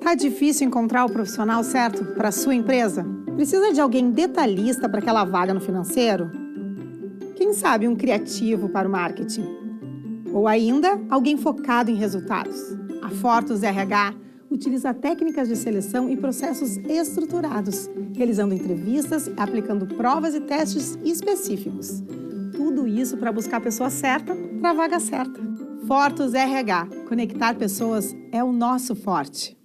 Tá difícil encontrar o profissional certo para a sua empresa? Precisa de alguém detalhista para aquela vaga no financeiro? Quem sabe um criativo para o marketing? Ou ainda, alguém focado em resultados? A Fortus RH utiliza técnicas de seleção e processos estruturados, realizando entrevistas, aplicando provas e testes específicos. Tudo isso para buscar a pessoa certa para a vaga certa. Fortus RH. Conectar pessoas é o nosso forte.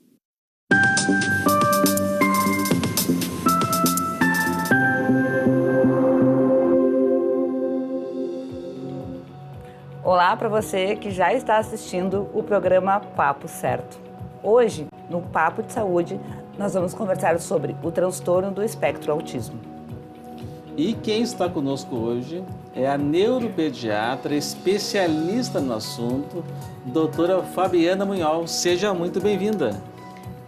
Olá para você que já está assistindo o programa Papo Certo. Hoje, no Papo de Saúde, nós vamos conversar sobre o transtorno do espectro autismo. E quem está conosco hoje é a neuropediatra, especialista no assunto, doutora Fabiana Munhol. Seja muito bem-vinda.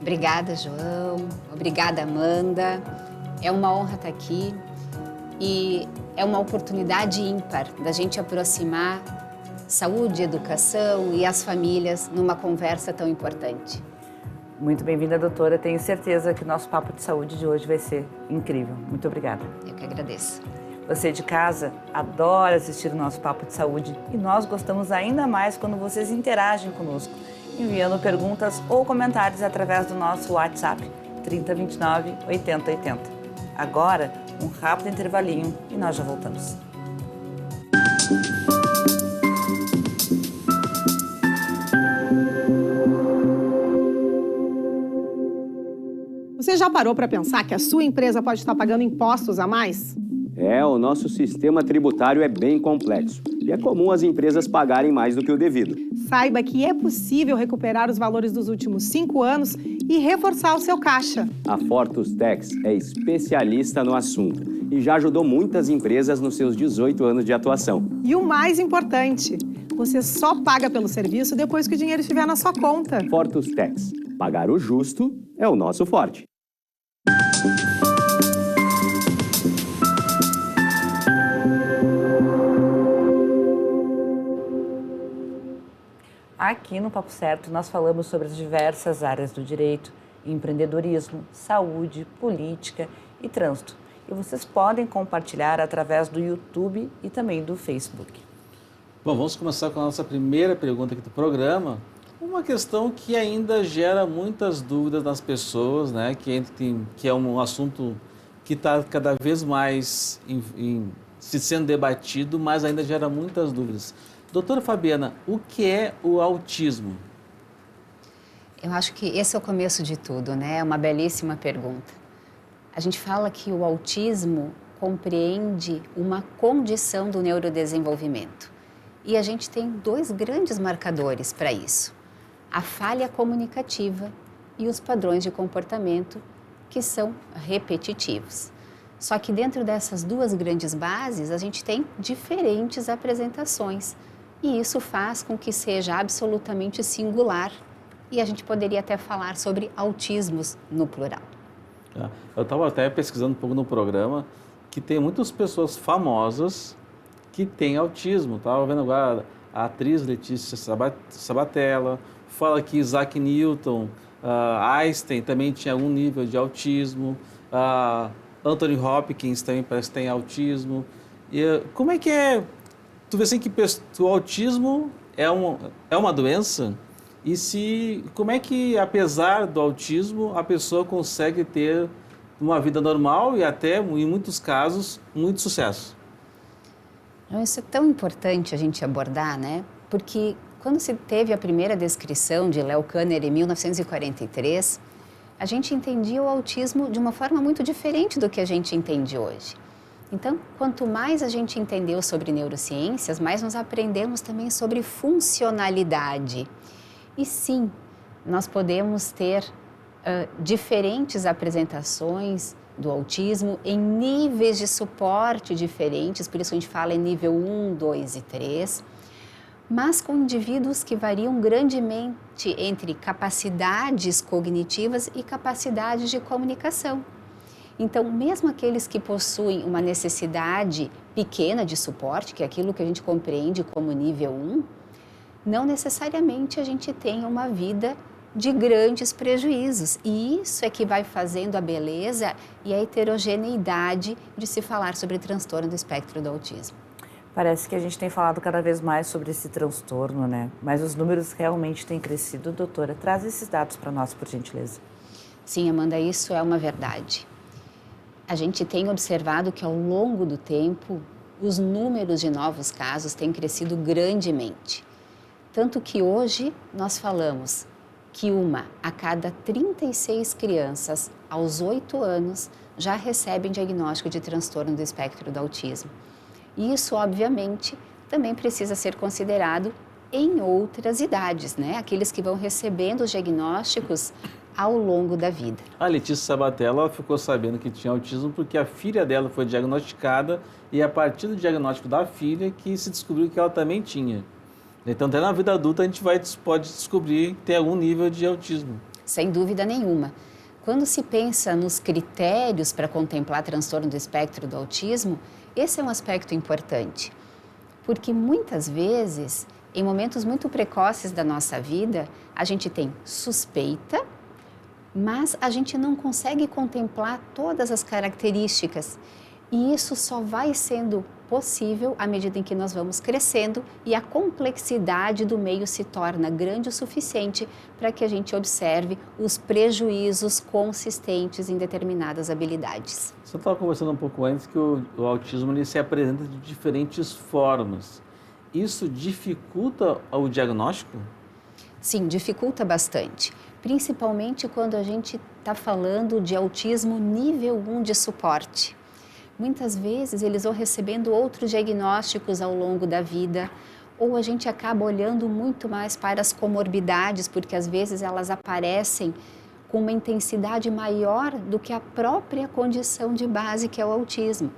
Obrigada, João. Obrigada, Amanda. É uma honra estar aqui e é uma oportunidade ímpar da gente aproximar saúde, educação e as famílias numa conversa tão importante. Muito bem-vinda, doutora. Tenho certeza que o nosso Papo de Saúde de hoje vai ser incrível. Muito obrigada. Eu que agradeço. Você de casa adora assistir o nosso Papo de Saúde e nós gostamos ainda mais quando vocês interagem conosco, enviando perguntas ou comentários através do nosso WhatsApp 3029 8080. Agora, um rápido intervalinho e nós já voltamos. Você já parou para pensar que a sua empresa pode estar pagando impostos a mais? O nosso sistema tributário é bem complexo e é comum as empresas pagarem mais do que o devido. Saiba que é possível recuperar os valores dos últimos 5 anos e reforçar o seu caixa. A Fortus Tax é especialista no assunto e já ajudou muitas empresas nos seus 18 anos de atuação. E o mais importante, você só paga pelo serviço depois que o dinheiro estiver na sua conta. Fortus Tax. Pagar o justo é o nosso forte. Aqui no Papo Certo, nós falamos sobre as diversas áreas do direito, empreendedorismo, saúde, política e trânsito. E vocês podem compartilhar através do YouTube e também do Facebook. Bom, vamos começar com a nossa primeira pergunta aqui do programa. Uma questão que ainda gera muitas dúvidas nas pessoas, né? Que é um assunto que está cada vez mais se sendo debatido, mas ainda gera muitas dúvidas. Doutora Fabiana, o que é o autismo? Eu acho que esse é o começo de tudo, né? É uma belíssima pergunta. A gente fala que o autismo compreende uma condição do neurodesenvolvimento. E a gente tem 2 grandes marcadores para isso. A falha comunicativa e os padrões de comportamento que são repetitivos. Só que dentro dessas 2 grandes bases, a gente tem diferentes apresentações. E isso faz com que seja absolutamente singular. E a gente poderia até falar sobre autismos no plural. Eu estava até pesquisando um pouco no programa que tem muitas pessoas famosas que têm autismo. Estava vendo agora a atriz Letícia Sabatella, fala que Isaac Newton, Einstein também tinha algum nível de autismo, Anthony Hopkins também parece que tem autismo. E como é que é? Tu vê assim que o autismo é uma doença? E como é que, apesar do autismo, a pessoa consegue ter uma vida normal e até, em muitos casos, muito sucesso? Isso é tão importante a gente abordar, né? Porque quando se teve a primeira descrição de Leo Kanner em 1943, a gente entendia o autismo de uma forma muito diferente do que a gente entende hoje. Então, quanto mais a gente entendeu sobre neurociências, mais nós aprendemos também sobre funcionalidade. E sim, nós podemos ter diferentes apresentações do autismo em níveis de suporte diferentes, por isso a gente fala em nível 1, 2 e 3, mas com indivíduos que variam grandemente entre capacidades cognitivas e capacidades de comunicação. Então, mesmo aqueles que possuem uma necessidade pequena de suporte, que é aquilo que a gente compreende como nível 1, não necessariamente a gente tem uma vida de grandes prejuízos. E isso é que vai fazendo a beleza e a heterogeneidade de se falar sobre transtorno do espectro do autismo. Parece que a gente tem falado cada vez mais sobre esse transtorno, né? Mas os números realmente têm crescido. Doutora, traz esses dados para nós, por gentileza. Sim, Amanda, isso é uma verdade. A gente tem observado que ao longo do tempo, os números de novos casos têm crescido grandemente. Tanto que hoje nós falamos que 1 a cada 36 crianças aos 8 anos já recebem diagnóstico de transtorno do espectro do autismo. E isso, obviamente, também precisa ser considerado em outras idades, né? Aqueles que vão recebendo os diagnósticos ao longo da vida. A Letícia Sabatella ficou sabendo que tinha autismo porque a filha dela foi diagnosticada e a partir do diagnóstico da filha que se descobriu que ela também tinha. Então, até na vida adulta, a gente pode descobrir que tem algum nível de autismo. Sem dúvida nenhuma. Quando se pensa nos critérios para contemplar transtorno do espectro do autismo, esse é um aspecto importante, porque muitas vezes, em momentos muito precoces da nossa vida, a gente tem suspeita, mas a gente não consegue contemplar todas as características. E isso só vai sendo possível à medida em que nós vamos crescendo e a complexidade do meio se torna grande o suficiente para que a gente observe os prejuízos consistentes em determinadas habilidades. Você estava conversando um pouco antes que o autismo ele se apresenta de diferentes formas. Isso dificulta o diagnóstico? Sim, dificulta bastante, principalmente quando a gente está falando de autismo nível 1 de suporte. Muitas vezes eles vão recebendo outros diagnósticos ao longo da vida, ou a gente acaba olhando muito mais para as comorbidades, porque às vezes elas aparecem com uma intensidade maior do que a própria condição de base que é o autismo.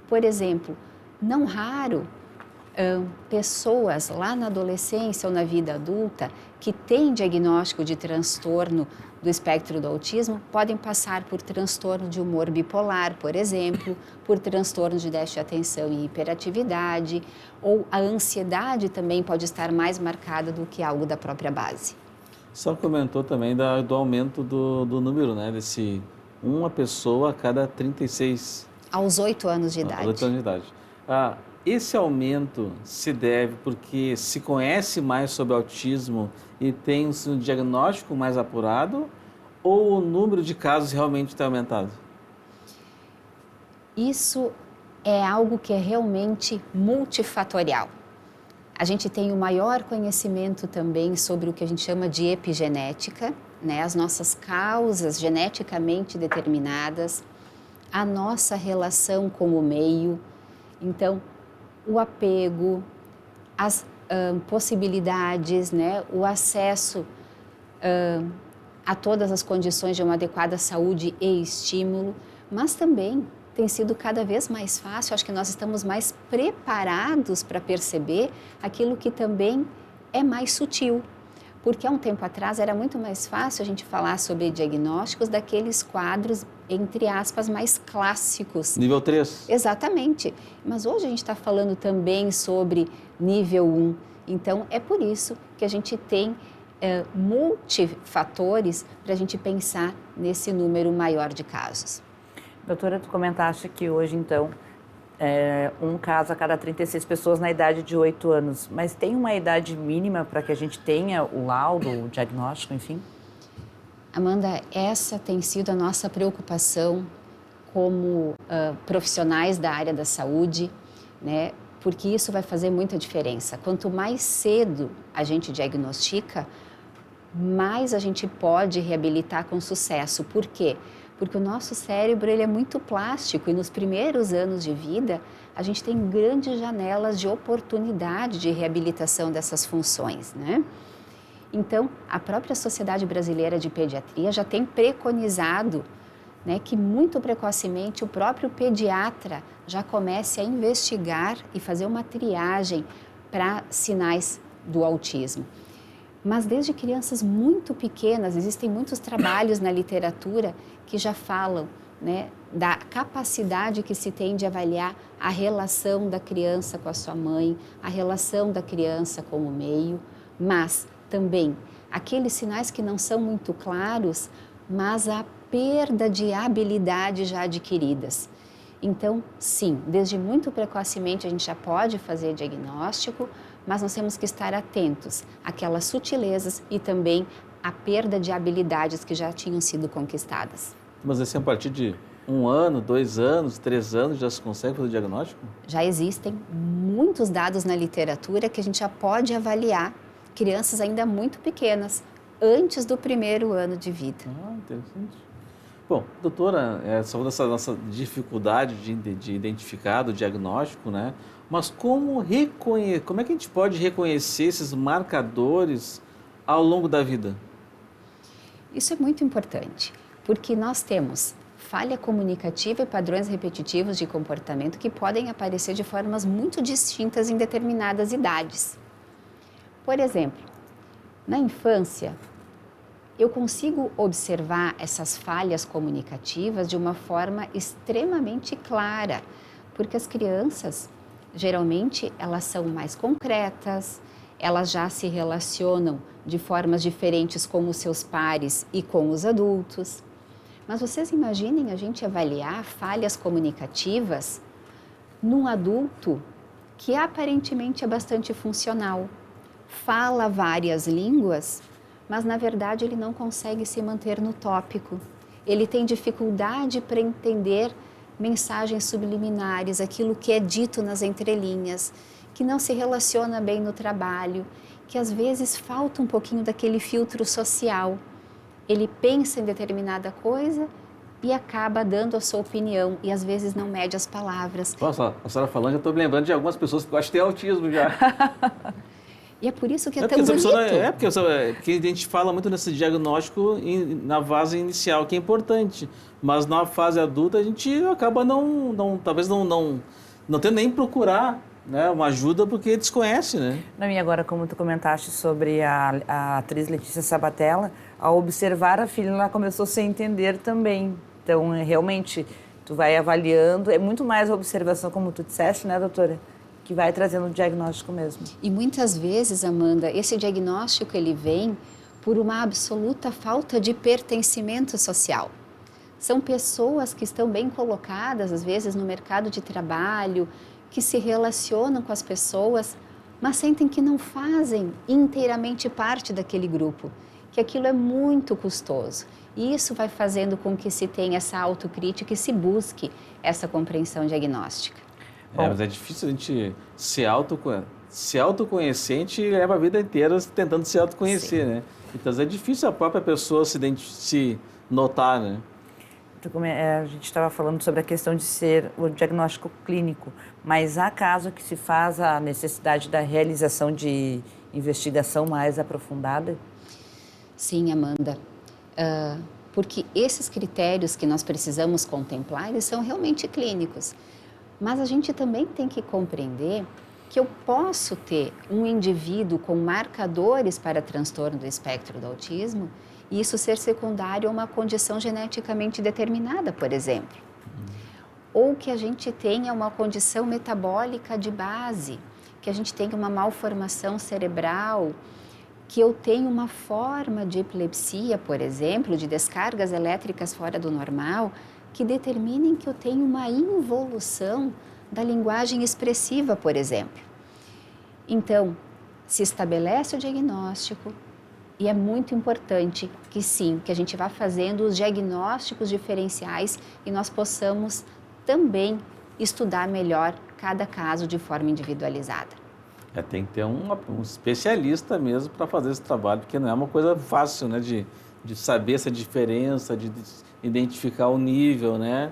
Por exemplo, não raro, pessoas lá na adolescência ou na vida adulta que têm diagnóstico de transtorno do espectro do autismo podem passar por transtorno de humor bipolar, por exemplo, por transtorno de déficit de atenção e hiperatividade, ou a ansiedade também pode estar mais marcada do que algo da própria base. Só comentou também do aumento do número, né? Desse uma pessoa a cada 36... Aos 8 anos de idade. Aos 8 anos de idade. Esse aumento se deve porque se conhece mais sobre autismo e tem um diagnóstico mais apurado ou o número de casos realmente tem aumentado? Isso é algo que é realmente multifatorial. A gente tem o maior conhecimento também sobre o que a gente chama de epigenética, né? As nossas causas geneticamente determinadas, a nossa relação com o meio. Então, o apego, as possibilidades, né? O acesso a todas as condições de uma adequada saúde e estímulo, mas também tem sido cada vez mais fácil, acho que nós estamos mais preparados para perceber aquilo que também é mais sutil. Porque há um tempo atrás era muito mais fácil a gente falar sobre diagnósticos daqueles quadros, entre aspas, mais clássicos. Nível 3? Exatamente. Mas hoje a gente está falando também sobre nível 1. Então, é por isso que a gente tem multifatores para a gente pensar nesse número maior de casos. Doutora, tu comentaste que hoje, então, um caso a cada 36 pessoas na idade de 8 anos. Mas tem uma idade mínima para que a gente tenha o laudo, o diagnóstico, enfim? Amanda, essa tem sido a nossa preocupação como profissionais da área da saúde, né? Porque isso vai fazer muita diferença. Quanto mais cedo a gente diagnostica, mais a gente pode reabilitar com sucesso. Por quê? Porque o nosso cérebro ele é muito plástico e nos primeiros anos de vida a gente tem grandes janelas de oportunidade de reabilitação dessas funções, né? Então, a própria Sociedade Brasileira de Pediatria já tem preconizado, né, que muito precocemente o próprio pediatra já comece a investigar e fazer uma triagem para sinais do autismo. Mas desde crianças muito pequenas, existem muitos trabalhos na literatura que já falam, né, da capacidade que se tem de avaliar a relação da criança com a sua mãe, a relação da criança com o meio, mas também aqueles sinais que não são muito claros, mas a perda de habilidades já adquiridas. Então, sim, desde muito precocemente a gente já pode fazer diagnóstico, mas nós temos que estar atentos àquelas sutilezas e também à perda de habilidades que já tinham sido conquistadas. Mas assim, a partir de 1 ano, 2 anos, 3 anos, já se consegue fazer o diagnóstico? Já existem muitos dados na literatura que a gente já pode avaliar crianças ainda muito pequenas, antes do 1º ano de vida. Ah, interessante. Bom, doutora, só dessa nossa dificuldade de identificar do diagnóstico, né? Mas como é que a gente pode reconhecer esses marcadores ao longo da vida? Isso é muito importante, porque nós temos falha comunicativa e padrões repetitivos de comportamento que podem aparecer de formas muito distintas em determinadas idades. Por exemplo, na infância, eu consigo observar essas falhas comunicativas de uma forma extremamente clara, porque as crianças, geralmente, elas são mais concretas, elas já se relacionam de formas diferentes com os seus pares e com os adultos. Mas vocês imaginem a gente avaliar falhas comunicativas num adulto que aparentemente é bastante funcional, fala várias línguas, mas na verdade ele não consegue se manter no tópico. Ele tem dificuldade para entender mensagens subliminares, aquilo que é dito nas entrelinhas, que não se relaciona bem no trabalho, que às vezes falta um pouquinho daquele filtro social. Ele pensa em determinada coisa e acaba dando a sua opinião e às vezes não mede as palavras. Nossa, a senhora falando, já estou me lembrando de algumas pessoas que eu acho que têm autismo já. E é por isso que é tão bonito. Porque a gente fala muito nesse diagnóstico na fase inicial, que é importante. Mas na fase adulta a gente acaba talvez não tendo nem procurar, né, uma ajuda porque desconhece, né? Não, e agora, como tu comentaste sobre a atriz Letícia Sabatella, ao observar a filha, ela começou a se entender também. Então, realmente, tu vai avaliando, é muito mais a observação, como tu disseste, né, doutora? Que vai trazendo o diagnóstico mesmo. E muitas vezes, Amanda, esse diagnóstico ele vem por uma absoluta falta de pertencimento social. São pessoas que estão bem colocadas, às vezes, no mercado de trabalho, que se relacionam com as pessoas, mas sentem que não fazem inteiramente parte daquele grupo, que aquilo é muito custoso. E isso vai fazendo com que se tenha essa autocrítica e se busque essa compreensão diagnóstica. Mas é difícil a gente se autoconhecer, a gente leva a vida inteira tentando se autoconhecer, sim, né? Então é difícil a própria pessoa se notar, né? A gente estava falando sobre a questão de ser o diagnóstico clínico, mas há caso que se faz a necessidade da realização de investigação mais aprofundada? Sim, Amanda, porque esses critérios que nós precisamos contemplar, eles são realmente clínicos. Mas a gente também tem que compreender que eu posso ter um indivíduo com marcadores para transtorno do espectro do autismo e isso ser secundário a uma condição geneticamente determinada, por exemplo. Ou que a gente tenha uma condição metabólica de base, que a gente tenha uma malformação cerebral, que eu tenha uma forma de epilepsia, por exemplo, de descargas elétricas fora do normal, que determinem que eu tenho uma involução da linguagem expressiva, por exemplo. Então, se estabelece o diagnóstico e é muito importante que sim, que a gente vá fazendo os diagnósticos diferenciais e nós possamos também estudar melhor cada caso de forma individualizada. Tem que ter um especialista mesmo para fazer esse trabalho, porque não é uma coisa fácil, né, de saber essa diferença, de identificar o nível, né?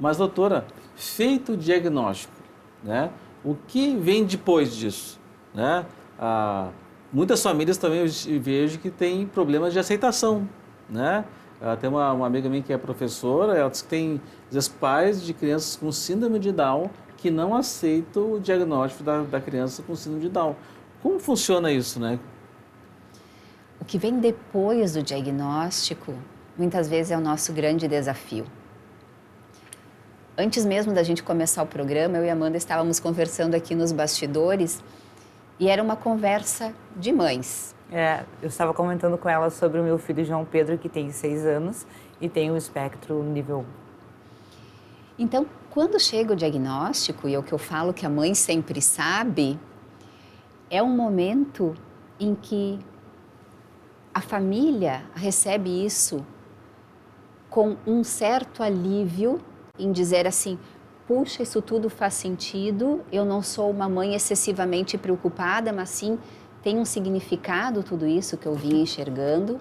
Mas, doutora, feito o diagnóstico, né? O que vem depois disso, né? Muitas famílias também eu vejo que têm problemas de aceitação, né? Tem uma amiga minha que é professora, ela diz que tem, às vezes, pais de crianças com síndrome de Down que não aceitam o diagnóstico da criança com síndrome de Down. Como funciona isso, né? O que vem depois do diagnóstico, muitas vezes é o nosso grande desafio. Antes mesmo da gente começar o programa, eu e a Amanda estávamos conversando aqui nos bastidores e era uma conversa de mães. Eu estava comentando com ela sobre o meu filho João Pedro, que tem 6 anos e tem o espectro nível 1. Então, quando chega o diagnóstico, e é o que eu falo que a mãe sempre sabe, é um momento em que a família recebe isso com um certo alívio em dizer assim, puxa, isso tudo faz sentido, eu não sou uma mãe excessivamente preocupada, mas sim tem um significado tudo isso que eu vim enxergando,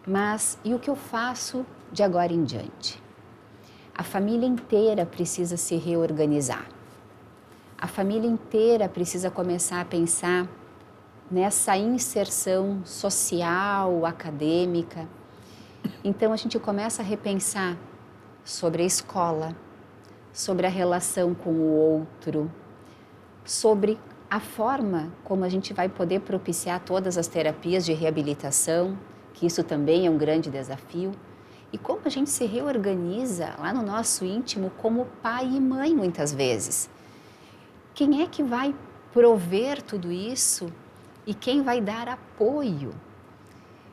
mas e o que eu faço de agora em diante? A família inteira precisa se reorganizar. A família inteira precisa começar a pensar nessa inserção social, acadêmica. Então a gente começa a repensar sobre a escola, sobre a relação com o outro, sobre a forma como a gente vai poder propiciar todas as terapias de reabilitação, que isso também é um grande desafio, e como a gente se reorganiza lá no nosso íntimo como pai e mãe muitas vezes. Quem é que vai prover tudo isso e quem vai dar apoio?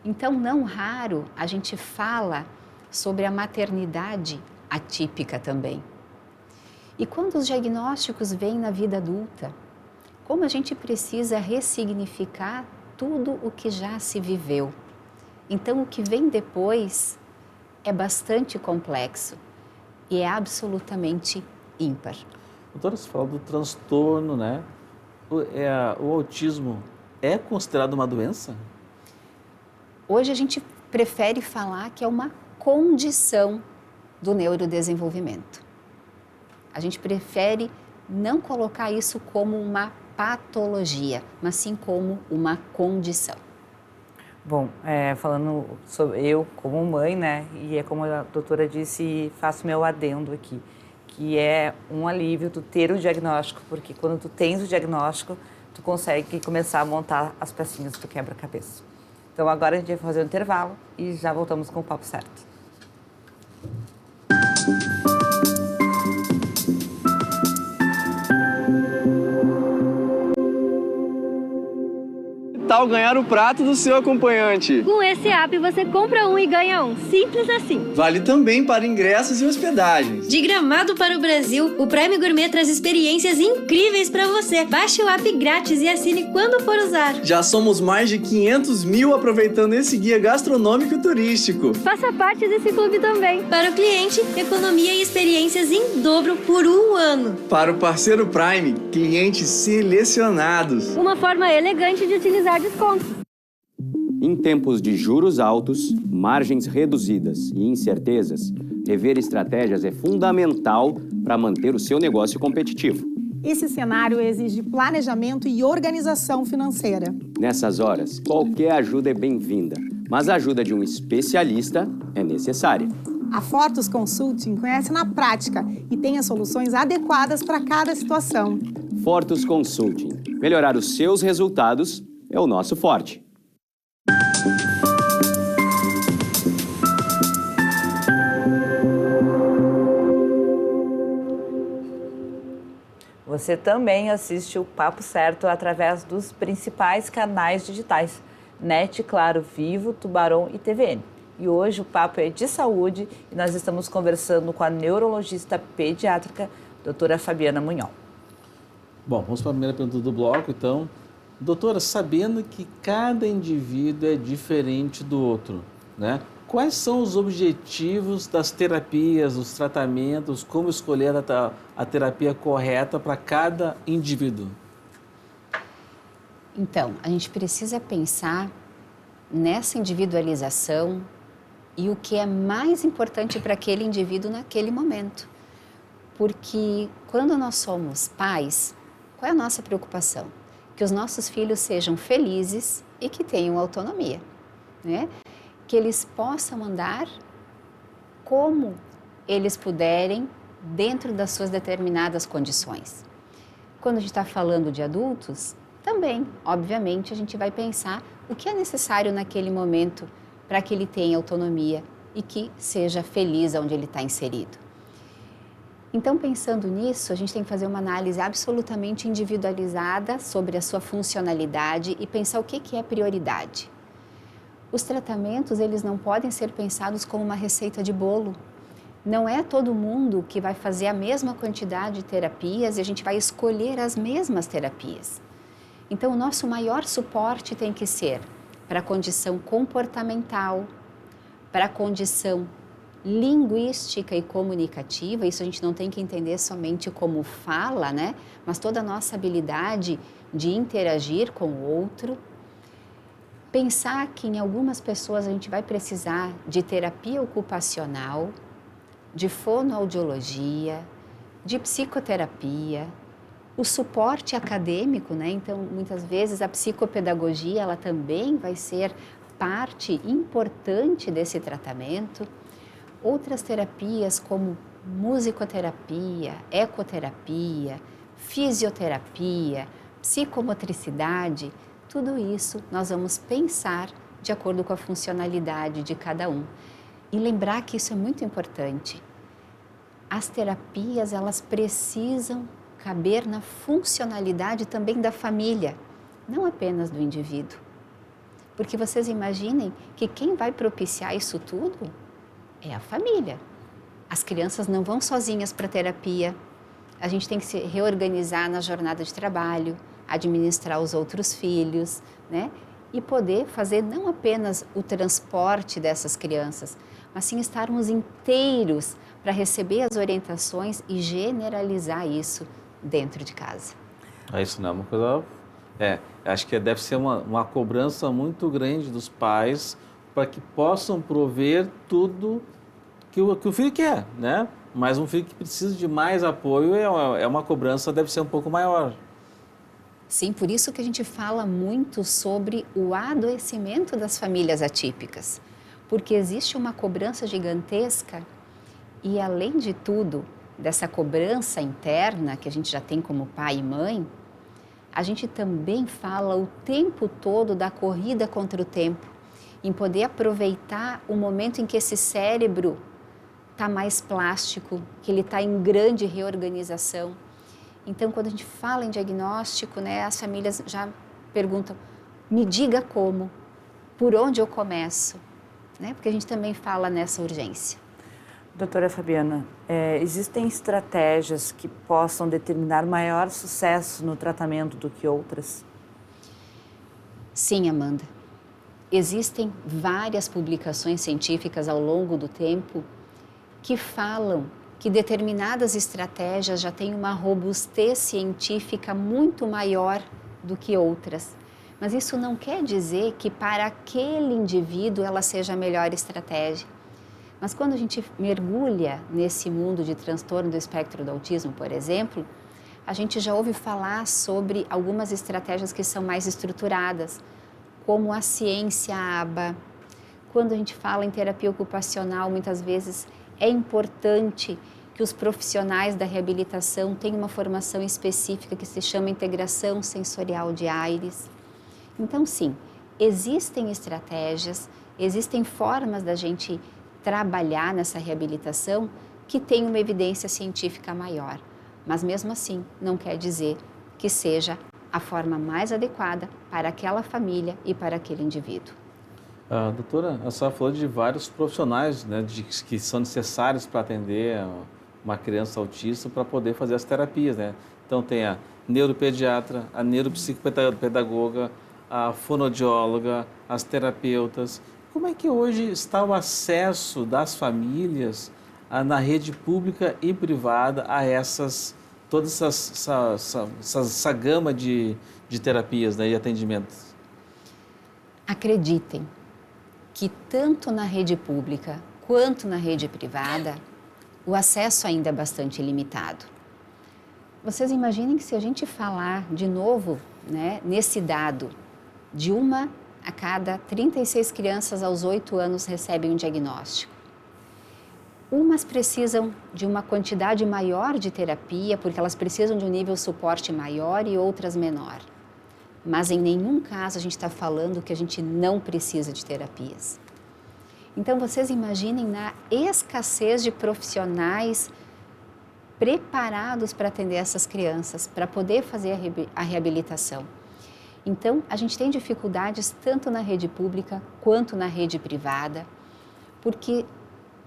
Então, não raro, a gente fala sobre a maternidade atípica também. E quando os diagnósticos vêm na vida adulta, como a gente precisa ressignificar tudo o que já se viveu. Então, o que vem depois é bastante complexo e é absolutamente ímpar. Doutora, você fala do transtorno, né? O autismo é considerado uma doença? Hoje a gente prefere falar que é uma condição do neurodesenvolvimento. A gente prefere não colocar isso como uma patologia, mas sim como uma condição. Bom, falando sobre eu como mãe, né, e é como a doutora disse, faço meu adendo aqui, que é um alívio tu ter o diagnóstico, porque quando tu tens o diagnóstico, tu consegue começar a montar as pecinhas do quebra-cabeça. Então agora a gente vai fazer um intervalo e já voltamos com o papo certo. Tal ganhar o prato do seu acompanhante. Com esse app você compra um e ganha um. Simples assim. Vale também para ingressos e hospedagens. De Gramado para o Brasil, o Prime Gourmet traz experiências incríveis para você. Baixe o app grátis e assine quando for usar. Já somos mais de 500 mil aproveitando esse guia gastronômico e turístico. Faça parte desse clube também. Para o cliente, economia e experiências em dobro por um ano. Para o parceiro Prime, clientes selecionados. Uma forma elegante de utilizar descontos. Em tempos de juros altos, margens reduzidas e incertezas, rever estratégias é fundamental para manter o seu negócio competitivo. Esse cenário exige planejamento e organização financeira. Nessas horas, qualquer ajuda é bem-vinda, mas a ajuda de um especialista é necessária. A Fortus Consulting conhece na prática e tem as soluções adequadas para cada situação. Fortus Consulting. Melhorar os seus resultados é o nosso forte. Você também assiste o Papo Certo através dos principais canais digitais, NET, Claro, Vivo, Tubarão e TVN. E hoje o papo é de saúde e nós estamos conversando com a neurologista pediátrica, doutora Fabiana Munhol. Bom, vamos para a primeira pergunta do bloco, então. Doutora, sabendo que cada indivíduo é diferente do outro, né? Quais são os objetivos das terapias, dos tratamentos, como escolher a terapia correta para cada indivíduo? Então, a gente precisa pensar nessa individualização e o que é mais importante para aquele indivíduo naquele momento. Porque quando nós somos pais, qual é a nossa preocupação? Que os nossos filhos sejam felizes e que tenham autonomia, né? Que eles possam andar como eles puderem dentro das suas determinadas condições. Quando a gente está falando de adultos, também, obviamente, a gente vai pensar o que é necessário naquele momento para que ele tenha autonomia e que seja feliz onde ele está inserido. Então, pensando nisso, a gente tem que fazer uma análise absolutamente individualizada sobre a sua funcionalidade e pensar o que é prioridade. Os tratamentos, eles não podem ser pensados como uma receita de bolo. Não é todo mundo que vai fazer a mesma quantidade de terapias e a gente vai escolher as mesmas terapias. Então, o nosso maior suporte tem que ser para a condição comportamental, para a condição linguística e comunicativa. Isso a gente não tem que entender somente como fala, né? Mas toda a nossa habilidade de interagir com o outro. Pensar que em algumas pessoas a gente vai precisar de terapia ocupacional, de fonoaudiologia, de psicoterapia, o suporte acadêmico, né? Então, muitas vezes a psicopedagogia, ela também vai ser parte importante desse tratamento. Outras terapias como musicoterapia, ecoterapia, fisioterapia, psicomotricidade, tudo isso nós vamos pensar de acordo com a funcionalidade de cada um. E lembrar que isso é muito importante. As terapias, elas precisam caber na funcionalidade também da família, não apenas do indivíduo. Porque vocês imaginem que quem vai propiciar isso tudo é a família. As crianças não vão sozinhas para a terapia. A gente tem que se reorganizar na jornada de trabalho, administrar os outros filhos, né? E poder fazer não apenas o transporte dessas crianças, mas sim estarmos inteiros para receber as orientações e generalizar isso dentro de casa. Isso não é uma coisa... acho que deve ser uma cobrança muito grande dos pais para que possam prover tudo que o filho quer, né? Mas um filho que precisa de mais apoio é uma cobrança, deve ser um pouco maior. Sim, por isso que a gente fala muito sobre o adoecimento das famílias atípicas, porque existe uma cobrança gigantesca e, além de tudo, dessa cobrança interna que a gente já tem como pai e mãe, a gente também fala o tempo todo da corrida contra o tempo, em poder aproveitar o momento em que esse cérebro está mais plástico, que ele está em grande reorganização. Então, quando a gente fala em diagnóstico, né, as famílias já perguntam, me diga como, por onde eu começo, né? Porque a gente também fala nessa urgência. Doutora Fabiana, existem estratégias que possam determinar maior sucesso no tratamento do que outras? Sim, Amanda. Existem várias publicações científicas ao longo do tempo que falam que determinadas estratégias já têm uma robustez científica muito maior do que outras. Mas isso não quer dizer que para aquele indivíduo ela seja a melhor estratégia. Mas quando a gente mergulha nesse mundo de transtorno do espectro do autismo, por exemplo, a gente já ouve falar sobre algumas estratégias que são mais estruturadas, como a ciência ABA. Quando a gente fala em terapia ocupacional, muitas vezes é importante que os profissionais da reabilitação tenham uma formação específica que se chama integração sensorial de Aires. Então, sim, existem estratégias, existem formas da gente trabalhar nessa reabilitação que tem uma evidência científica maior. Mas, mesmo assim, não quer dizer que seja a forma mais adequada para aquela família e para aquele indivíduo. Doutora, a senhora falou de vários profissionais, né, que são necessários para atender uma criança autista para poder fazer as terapias, né? Então tem a neuropediatra, a neuropsicopedagoga, a fonoaudióloga, as terapeutas. Como é que hoje está o acesso das famílias na rede pública e privada a toda essa gama de terapias, né, e atendimentos? Acreditem que tanto na rede pública quanto na rede privada, o acesso ainda é bastante limitado. Vocês imaginem que se a gente falar de novo, né, nesse dado, de 1 a cada 36 crianças aos 8 anos recebem um diagnóstico. Umas precisam de uma quantidade maior de terapia, porque elas precisam de um nível de suporte maior e outras menor. Mas em nenhum caso a gente está falando que a gente não precisa de terapias. Então vocês imaginem na escassez de profissionais preparados para atender essas crianças, para poder fazer a reabilitação. Então, a gente tem dificuldades tanto na rede pública quanto na rede privada, porque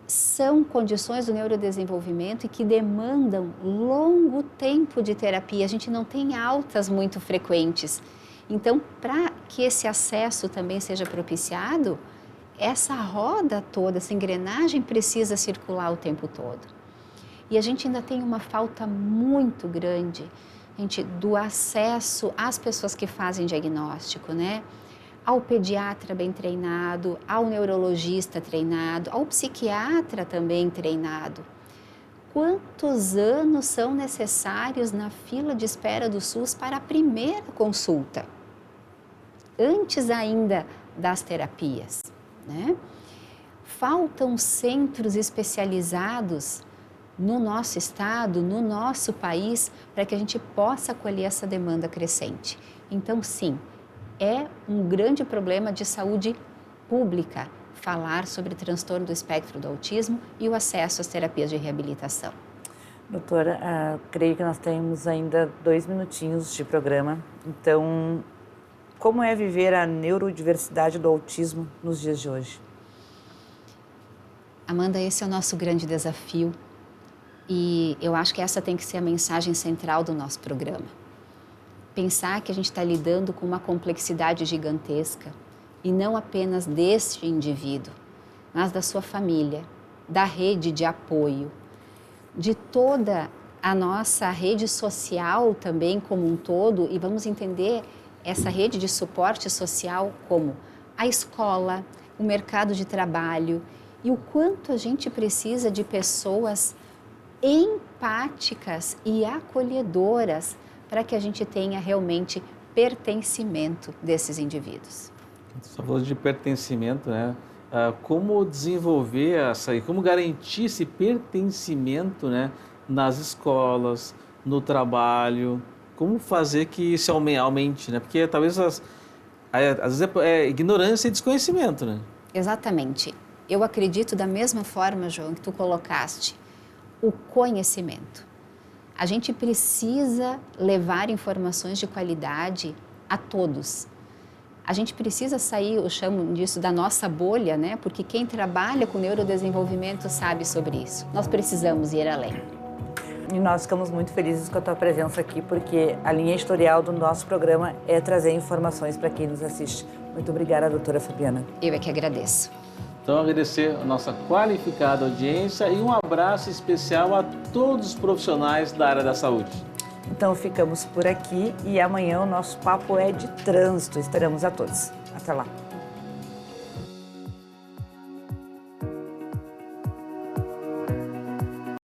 são condições do neurodesenvolvimento e que demandam longo tempo de terapia. A gente não tem altas muito frequentes. Então, para que esse acesso também seja propiciado, essa roda toda, essa engrenagem precisa circular o tempo todo. E a gente ainda tem uma falta muito grande, gente, do acesso às pessoas que fazem diagnóstico, né? Ao pediatra bem treinado, ao neurologista treinado, ao psiquiatra também treinado. Quantos anos são necessários na fila de espera do SUS para a primeira consulta? Antes ainda das terapias, né? Faltam centros especializados no nosso estado, no nosso país, para que a gente possa acolher essa demanda crescente. Então, sim, é um grande problema de saúde pública falar sobre transtorno do espectro do autismo e o acesso às terapias de reabilitação. Doutora, creio que nós temos ainda 2 minutinhos de programa. Então, como é viver a neurodiversidade do autismo nos dias de hoje? Amanda, esse é o nosso grande desafio e eu acho que essa tem que ser a mensagem central do nosso programa. Pensar que a gente está lidando com uma complexidade gigantesca e não apenas deste indivíduo, mas da sua família, da rede de apoio, de toda a nossa rede social também como um todo, e vamos entender essa rede de suporte social como a escola, o mercado de trabalho e o quanto a gente precisa de pessoas empáticas e acolhedoras para que a gente tenha realmente pertencimento desses indivíduos. Você falou de pertencimento, né? Como desenvolver como garantir esse pertencimento, né, nas escolas, no trabalho, como fazer que isso aumente, né? Porque talvez às vezes é ignorância e desconhecimento, né? Exatamente. Eu acredito da mesma forma, João, que tu colocaste, o conhecimento. A gente precisa levar informações de qualidade a todos. A gente precisa sair, eu chamo disso, da nossa bolha, né? Porque quem trabalha com neurodesenvolvimento sabe sobre isso. Nós precisamos ir além. E nós ficamos muito felizes com a tua presença aqui, porque a linha editorial do nosso programa é trazer informações para quem nos assiste. Muito obrigada, doutora Fabiana. Eu é que agradeço. Então, agradecer a nossa qualificada audiência e um abraço especial a todos os profissionais da área da saúde. Então, ficamos por aqui e amanhã o nosso papo é de trânsito. Esperamos a todos. Até lá.